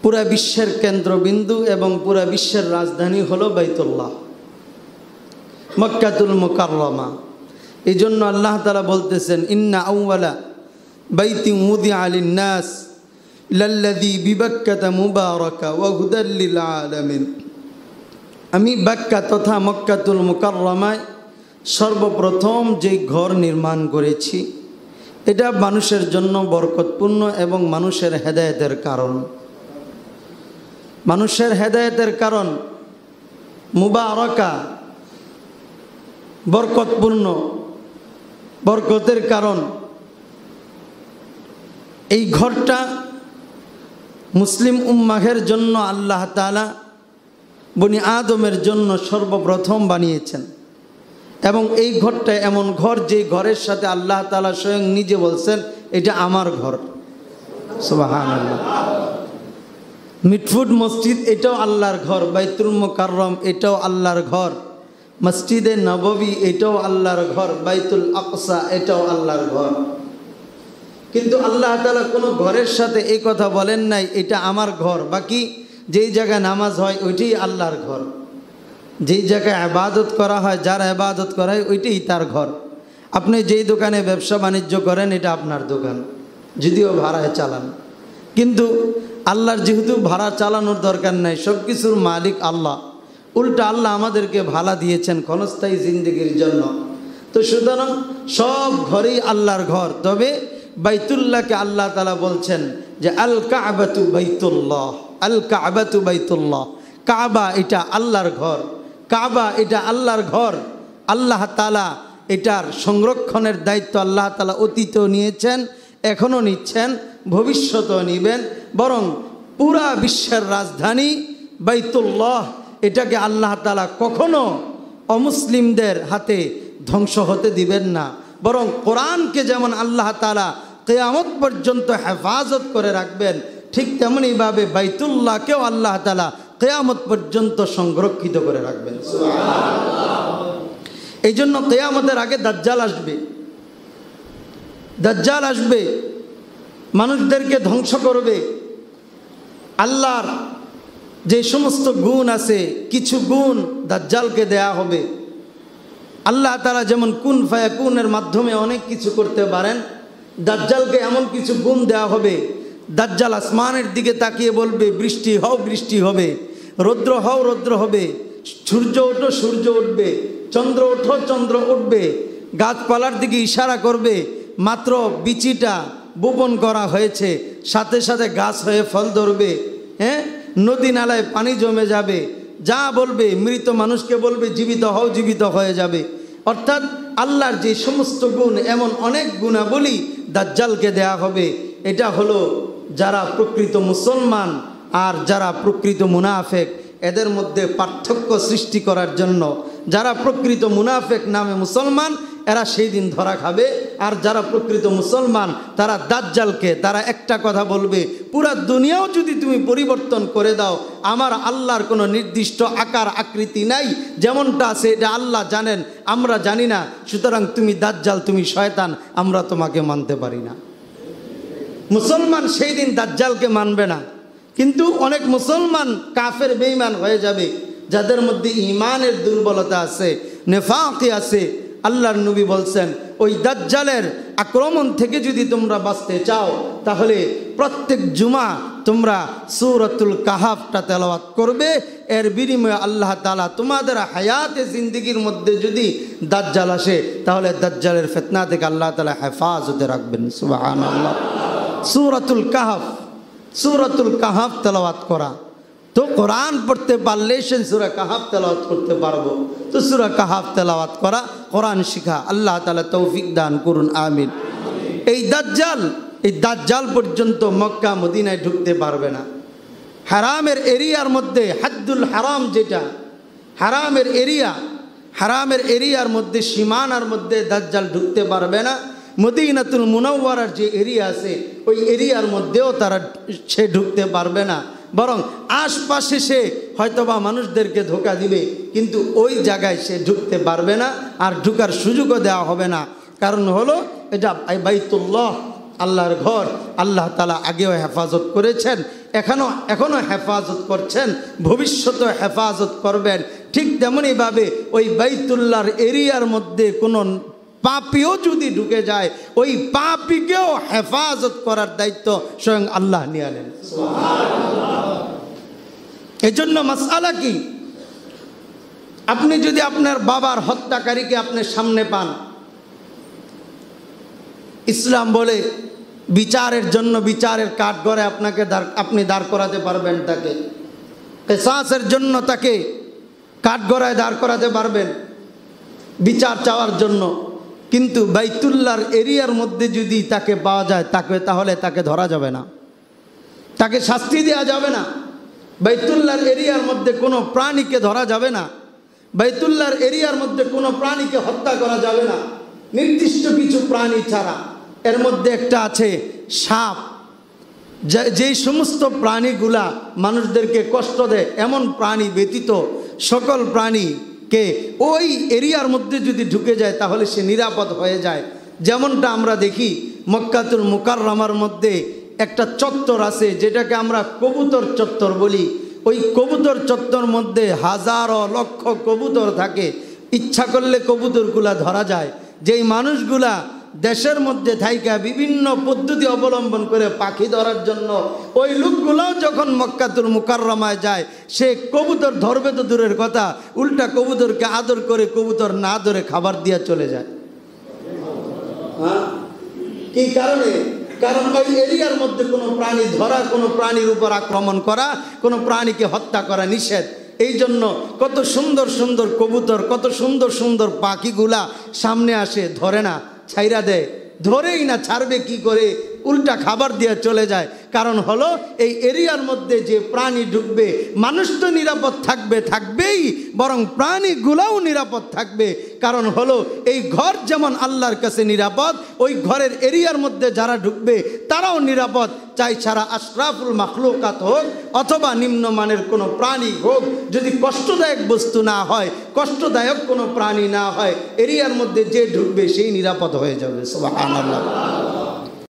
পুরা বিশ্বের কেন্দ্রবিন্দু এবং পুরা বিশ্বের রাজধানী হলো বাইতুল্লাহ, মক্কাতুল মুকাররমা। এই জন্য আল্লাহ তাআলা বলতেছেন, ইন্না আউওয়ালা বাইতি উযিআ লিন-নাস লাল্লাযী বিবাক্কাতা মুবারাকা ওয়া হুদাল লিল আলামিন। আমি বাক্কা তথা মক্কাতুল মুকাররমায় সর্বপ্রথম যে ঘর নির্মাণ করেছি, এটা মানুষের জন্য বরকতপূর্ণ এবং মানুষের হেদায়েতের কারণ। মানুষের হেদায়েতের কারণ, মুবারাকা, বরকতপূর্ণ, বরকতের কারণ। এই ঘরটা মুসলিম উম্মাহের জন্য আল্লাহ তাআলা বনি আদমের জন্য সর্বপ্রথম বানিয়েছেন। এবং এই ঘরটা এমন ঘর, যে ঘরের সাথে আল্লাহ তাআলা স্বয়ং নিজে বলছেন, এটা আমার ঘর। সুবহানাল্লাহ। মিটফুট মসজিদ এটাও আল্লাহর ঘর, বাইতুল মুকাররম এটাও আল্লাহর ঘর, মসজিদে নববী এটাও আল্লাহর ঘর, বাইতুল আকসা এটাও আল্লাহর ঘর। কিন্তু আল্লাহ তাআলা কোনো ঘরের সাথে এই কথা বলেন নাই এটা আমার ঘর। বাকি যেই জায়গায় নামাজ হয় ওইটাই আল্লাহর ঘর, যেই জায়গায় ইবাদত করা হয়, যার ইবাদত করা হয় ওইটাই তার ঘর। আপনি যেই দোকানে ব্যবসা বাণিজ্য করেন এটা আপনার দোকান, যদিও ভাড়ায় চালান। কিন্তু আল্লাহর যেহেতু ভাড়া চালানোর দরকার নাই, সব কিছুর মালিক আল্লাহ। উল্টা আল্লাহ আমাদেরকে ভাড়া দিয়েছেন ক্ষণস্থায়ী জিন্দগির জন্য। তো সুতরাং সব ঘরেই আল্লাহর ঘর। তবে বাইতুল্লাহকে আল্লাহ তাআলা বলছেন যে আল কাবাতু বাইতুল্লাহ, আল কাবাতু বাইতুল্লাহ। কাবা এটা আল্লাহর ঘর, কাবা এটা আল্লাহর ঘর। আল্লাহ তাআলা এটার সংরক্ষণের দায়িত্ব আল্লাহ তাআলা অতীতেও নিয়েছেন, এখনও নিচ্ছেন, ভবিষ্যতেও নিবেন। বরং পুরা বিশ্বের রাজধানী বাইতুল্লাহ, এটাকে আল্লাহ তাআলা কখনো অমুসলিমদের হাতে ধ্বংস হতে দিবেন না। বরং কোরআনকে যেমন আল্লাহ তাআলা কিয়ামত পর্যন্ত হেফাজত করে রাখবেন, ঠিক তেমনিভাবে বাইতুল্লাহকেও আল্লাহ তাআলা কিয়ামত পর্যন্ত সংরক্ষিত করে রাখবেন। এই জন্য কিয়ামতের আগে দাজ্জাল আসবে। দাজ্জাল আসবে, মানুষদেরকে ধ্বংস করবে। আল্লাহর যে সমস্ত গুণ আছে, কিছু গুণ দাজ্জালকে দেয়া হবে। আল্লাহ তাআলা যেমন কুন ফায়াকুনের মাধ্যমে অনেক কিছু করতে পারেন, দাজ্জালকে এমন কিছু গুণ দেওয়া হবে। দাজ্জাল আসমানের দিকে তাকিয়ে বলবে, বৃষ্টি হও, বৃষ্টি হবে, রৌদ্র হও, রৌদ্র হবে, সূর্য ওঠো, সূর্য উঠবে, চন্দ্র ওঠো, চন্দ্র উঠবে। গাছপালার দিকে ইশারা করবে, মাত্র বিচিটা বপন করা হয়েছে, সাথে সাথে গাছ হয়ে ফল ধরবে। হ্যাঁ, নদী নালায় পানি জমে যাবে। যা বলবে, মৃত মানুষকে বলবে জীবিত হও, জীবিত হয়ে যাবে। অর্থাৎ আল্লাহর যে সমস্ত গুণ, এমন অনেক গুণাবলী দাজ্জালকে দেয়া হবে। এটা হলো যারা প্রকৃত মুসলমান আর যারা প্রকৃত মুনাফেক, এদের মধ্যে পার্থক্য সৃষ্টি করার জন্য। যারা প্রকৃত মুনাফেক নামে মুসলমান, এরা সেই দিন ধরা খাবে। আর যারা প্রকৃত মুসলমান, তারা দাজ্জালকে, তারা একটা কথা বলবে, পুরা দুনিয়াও যদি তুমি পরিবর্তন করে দাও, আমার আল্লাহর কোনো নির্দিষ্ট আকার আকৃতি নাই, যেমনটা আছে এটা আল্লাহ জানেন, আমরা জানি না। সুতরাং তুমি দাজ্জাল, তুমি শয়তান, আমরা তোমাকে মানতে পারি না। মুসলমান সেই দিন দাজ্জালকে মানবে না। কিন্তু অনেক মুসলমান কাফের বেঈমান হয়ে যাবে, যাদের মধ্যে ঈমানের দুর্বলতা আছে, নেফাকি আছে। আল্লাহর নবী বলছেন, ওই দাজ্জালের আক্রমণ থেকে যদি তোমরা বাঁচতে চাও, তাহলে প্রত্যেক জুমা তোমরা সূরাতুল কাহাফটা তেলাওয়াত করবে। এর বিনিময়ে আল্লাহ তাআলা তোমাদের হায়াতে জিন্দেগির মধ্যে যদি দাজ্জাল আসে, তাহলে দাজ্জালের ফিতনা থেকে আল্লাহ তাআলা হেফাজতে রাখবেন। সুবহানাল্লাহ। সূরাতুল কাহাফ, সূরাতুল কাহাফ তেলাওয়াত করা। তো কোরআন পড়তে পারলে সে সূরা কাহাফ তেলাওয়াত করতে পারবো। তো সূরা কাহাফ তেলাওয়াত করা, কোরআন শিখা, আল্লাহ তাআলা তৌফিক দান করুন, আমিন। এই দাজ্জাল পর্যন্ত মক্কা মদিনায় ঢুকতে পারবে না। হারামের এরিয়ার মধ্যে, হাদ্দুল হারাম যেটা হারামের এরিয়া, হারামের এরিয়ার মধ্যে, সীমানার মধ্যে দাজ্জাল ঢুকতে পারবে না। মদিনাতুল মুনাওয়ারার যে এরিয়া আছে, ওই এরিয়ার মধ্যেও সে ঢুকতে পারবে না। বরং আশপাশে সে হয়তোবা মানুষদেরকে ধোঁকা দিবে, কিন্তু ওই জায়গায় সে ঢুকতে পারবে না, আর ঢুকার সুযোগও দেওয়া হবে না। কারণ হলো এটা বাইতুল্লাহ, আল্লাহর ঘর। আল্লাহ তাআলা আগেও হেফাজত করেছেন, এখনো হেফাজত করছেন, ভবিষ্যতে হেফাজত করবেন। ঠিক তেমনইভাবে ওই বাইতুল্লাহর এরিয়ার মধ্যে কোনো পাপীও যদি ঢুকে যায়, ওই পাপীকেও হেফাজত করার দায়িত্ব স্বয়ং আল্লাহ নিয়ে নেন। এই জন্য মাসআলা কি, আপনি যদি আপনার বাবার হত্যাকারীকে আপনার সামনে পান, ইসলাম বলে বিচারের জন্য বিচারের কাঠগড়ায় আপনি দাঁড় করাতে পারবেন, তাকে কিসাসের জন্য তাকে কাঠগড়ায় দাঁড় করাতে পারবেন বিচার চাওয়ার জন্য। কিন্তু বাইতুল্লাহর এরিয়ার মধ্যে যদি তাকে পাওয়া যায়, তাহলে তাকে ধরা যাবে না, তাকে শাস্তি দেওয়া যাবে না। বাইতুল্লাহর এরিয়ার মধ্যে কোনো প্রাণীকে ধরা যাবে না, বাইতুল্লাহর এরিয়ার মধ্যে কোনো প্রাণীকে হত্যা করা যাবে না, নির্দিষ্ট কিছু প্রাণী ছাড়া। এর মধ্যে একটা আছে সাপ। যেই সমস্ত প্রাণীগুলা মানুষদেরকে কষ্ট দেয়, এমন প্রাণী ব্যতীত সকল প্রাণীকে ওই এরিয়ার মধ্যে যদি ঢুকে যায় তাহলে সে নিরাপদ হয়ে যায়। যেমনটা আমরা দেখি মক্কাতুল মুকাররমার মধ্যে একটা চত্বর আছে, যেটাকে আমরা কবুতর চত্বর বলি। ওই কবুতর চত্বর মধ্যে হাজারো লক্ষ কবুতর থাকে, ইচ্ছা করলে কবুতরগুলা ধরা যায়। যেই মানুষগুলা দেশের মধ্যে থাইকা বিভিন্ন পদ্ধতি অবলম্বন করে পাখি ধরার জন্য, ওই লোকগুলাও যখন মক্কাতুল মুকাররমায় যায়, সে কবুতর ধরবে তো দূরের কথা, উল্টা কবুতরকে আদর করে কবুতর না ধরে খাবার দিয়ে চলে যায়। কি কারণে? কারণ ওই এরিয়ার মধ্যে কোনো প্রাণী ধরা, কোনো প্রাণীর উপর আক্রমণ করা, কোনো প্রাণীকে হত্যা করা নিষেধ। এই জন্য কত সুন্দর সুন্দর কবুতর, কত সুন্দর সুন্দর পাখিগুলা সামনে আসে, ধরে না, ছাইরা দেয়, ধরেই না, ছাড়বে কি করে, উল্টা খাবার দিয়ে চলে যায়। কারণ হলো এই এরিয়ার মধ্যে যে প্রাণী ঢুকবে, মানুষ তো নিরাপদ থাকবেই, বরং প্রাণীগুলাও নিরাপদ থাকবে। কারণ হলো এই ঘর যেমন আল্লাহর কাছে নিরাপদ, ওই ঘরের এরিয়ার মধ্যে যারা ঢুকবে তারাও নিরাপদ। চাই ছাড়া আশরাফুল মাখলুকাত হোক অথবা নিম্নমানের কোনো প্রাণী হোক, যদি কষ্টদায়ক বস্তু না হয়, কষ্টদায়ক কোনো প্রাণী না হয়, এরিয়ার মধ্যে যে ঢুকবে সেই নিরাপদ হয়ে যাবে। সুবহানাল্লাহ।